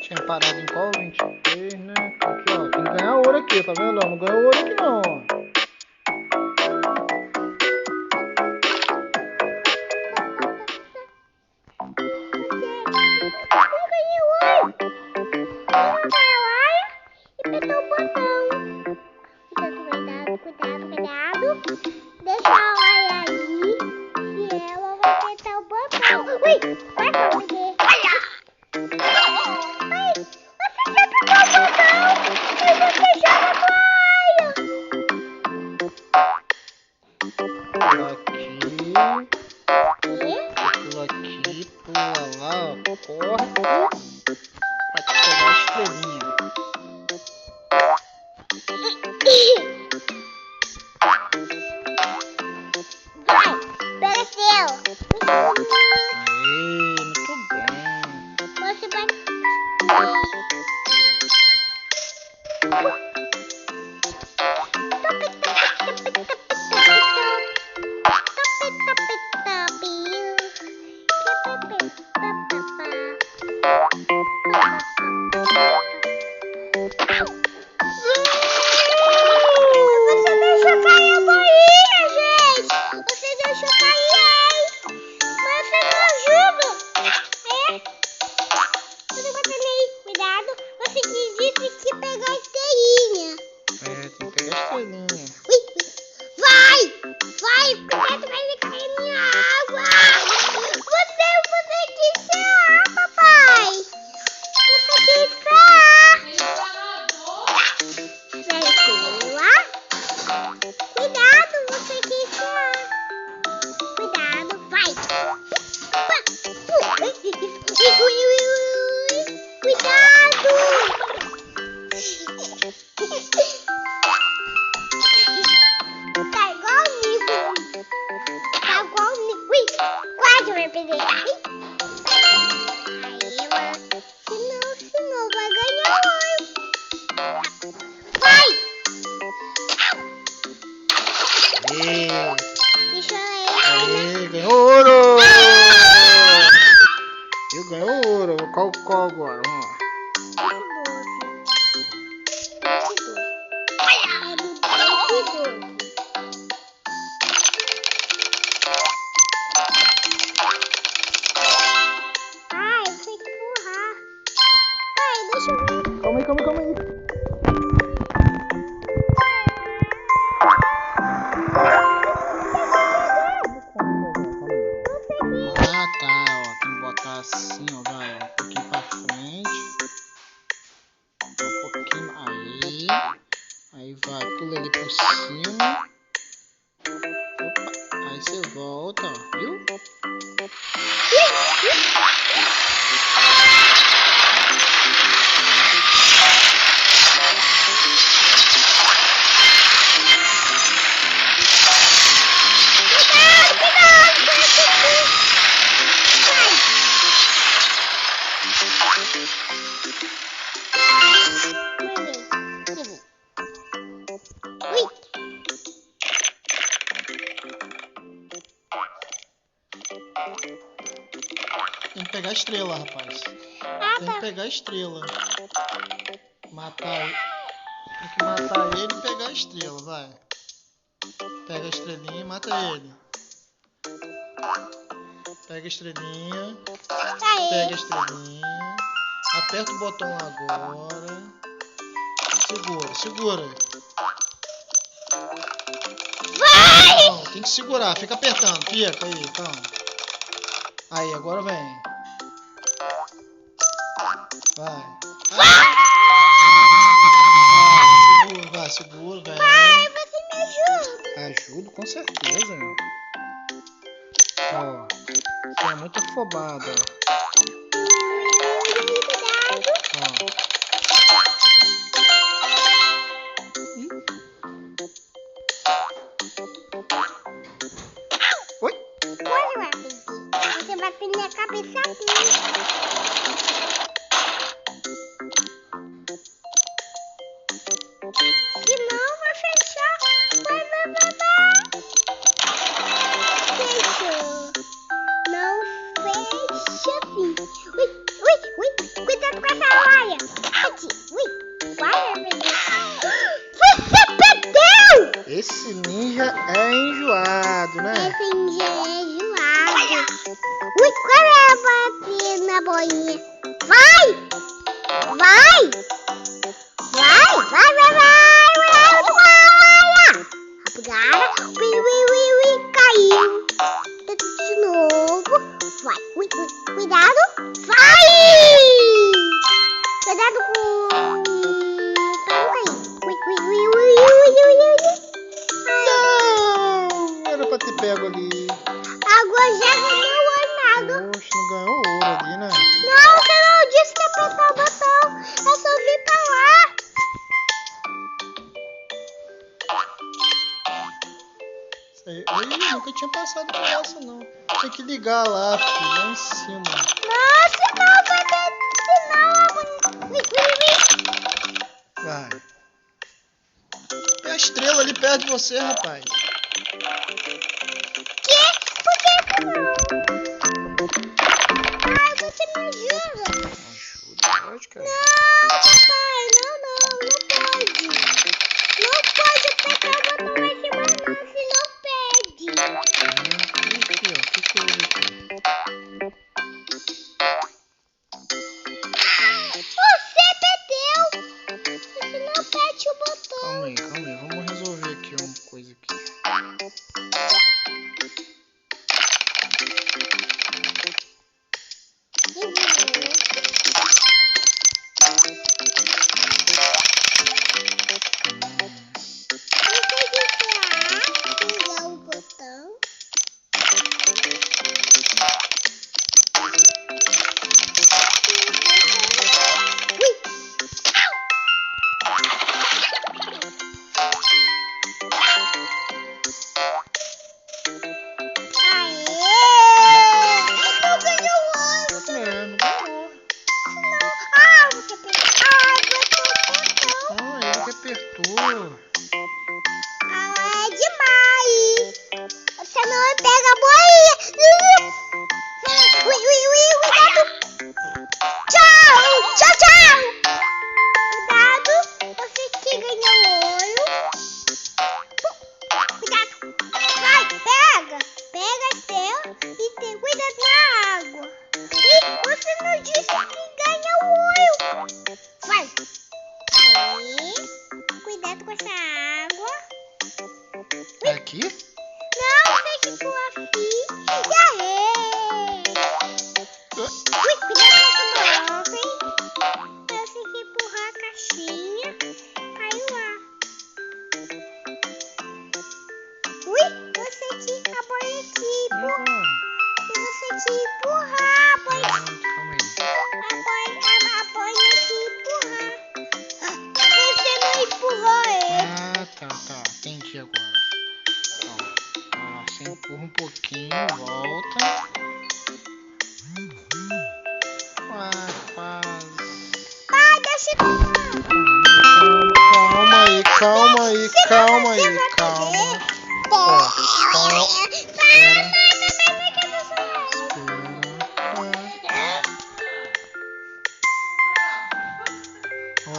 Tinha parado em qual? 23, né? Aqui, ó. Tem que ganhar ouro aqui, tá vendo? Não ganhou ouro aqui não, ó. Cuidado. Deixa a Laia aí. E ela vai apertar o botão. Ui, vai pra você. Ai, você já apertou o botão. E você joga a Laia. Pula aqui. E? Pula aqui, pula lá, ó. Corre. Pra te pegar a estrelinha. Vai, pereceu. Aê, muito bem. Você vai... Você deixou cair a boinha, gente! Você deixou cair, mas você não ajuda! É? Você vai também, cuidado! Você disse que pegar a esteirinha! É, tem que pegar a estrelinha. Ui, vai! Vai! Cuidado, vai cair a minha água! Você quis ferrar, papai! Você quis ferrar! Cuidado, você quis ferrar! Cuidado, vai! Cuidado! Tá igual o Nico. Tá igual o Nico. Ui, quase vai perder. Aí, mano. Senão vai ganhar ouro. Vai! Aê, Deixa eu aê, ganhou ouro! Eu ganhou ouro. Qual agora? Vamos lá. Ai, eu sei que empurrar. Ai, deixa eu ver. Calma aí. Ah, tá, ó. Tem que botar assim, ó, vai. Um pouquinho pra frente. Um pouquinho. Aí. Aí vai, pula ali por cima. Opa. Aí você volta, ó. Viu? Tem que pegar a estrela, rapaz. Tem que pegar a estrela. Matar ele. Tem que matar ele e pegar a estrela, vai. Pega a estrelinha e mata ele. Pega a estrelinha. Pega a estrelinha. Aperta o botão agora. Segura. Vai! Não, tem que segurar. Fica apertando. Fica aí, calma. Aí, agora vem. Vai. Segura, vem. Pai, você me ajuda. Ajudo com certeza. Ó, você é muito afobado, Cuidado. ó. Oi? Olha, Rapidy. Você vai ter minha cabeça senão vai fechar. Vai. Fechou. Não fecha assim. Ui. Cuidado com essa laia. boinha. Vai! Vai! Vai! Vai, vai, vai! Rapidara. Ui, caiu. Tenta de novo. Vai. Ui, cuidado. Vai! Cuidado com... Tá não caindo. Ui. Não! Era pra ter pego ali. Agora já ganhou nada. Poxa, não ganhou ouro ali, né? Não, você não disse que apertar o botão. Eu só vim pra lá. Isso aí. Ih, nunca tinha passado por essa, não. Tem que ligar lá, filho, lá em cima. Não, senão vai ter... Senão... Vai. Tem a estrela ali perto de você, rapaz. Que? Por que não? Ai, você me ajuda. Ajuda, pode, cara. Não, papai, não pode. Não pode apertar o botão lá em cima, não, senão perde. Aqui, ó. O que houve aqui? Você perdeu. Você não aperte o botão. Calma aí. Vamos resolver aqui uma coisa aqui. Ligar o botão. Apertou. Ah, é demais. Você não pega a boinha. Cuidado. Tchau. Cuidado. Você que ganhou ouro. Cuidado. Vai, pega. Pega seu e tem cuidado na água. E você não disse que ganha ouro. Vai. Aí. Cuidado com essa água. É aqui? Não, tem que pular assim. E aí? Ui, cuidado com essa bola, hein? Eu tenho que empurrar a caixinha. Caiu lá. Ui, você tinha que a bola aqui. E você tinha que empurrar a bola. Calma aí. A bola tinha que empurrar. Você não empurrou ele. Tá. Entendi agora. Ó, você empurra um pouquinho, volta. Vai, deixa eu... Calma aí. Calma. Ó, espera. Ó.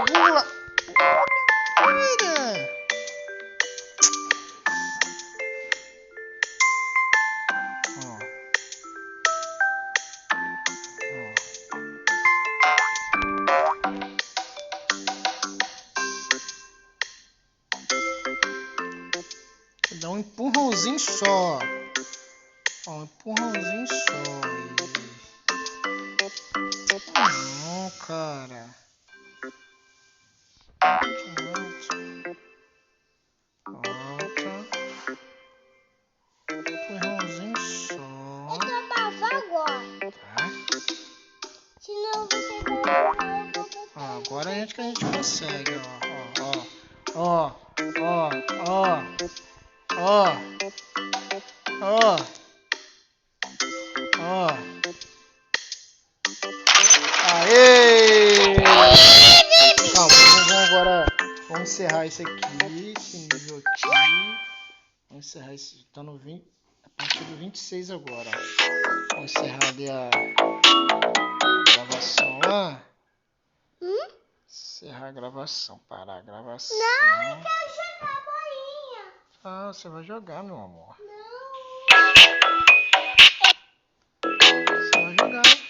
Pula. Dá um empurrãozinho só. Ó, um empurrãozinho só. Não, cara. Volta. Empurrãozinho só. Eu tô bavar agora. Tá? Senão você vai... Ó, agora é que a gente consegue, ó. Aê! Calma, vamos agora. Vamos encerrar isso aqui, esse nível aqui. Vamos encerrar esse. Tá no 20. A partir do 26 agora. Vamos encerrar ali a gravação lá. Encerrar a gravação, parar a gravação. Não, eu quero jogar a bolinha. Ah, você vai jogar, meu amor. Não. jogar.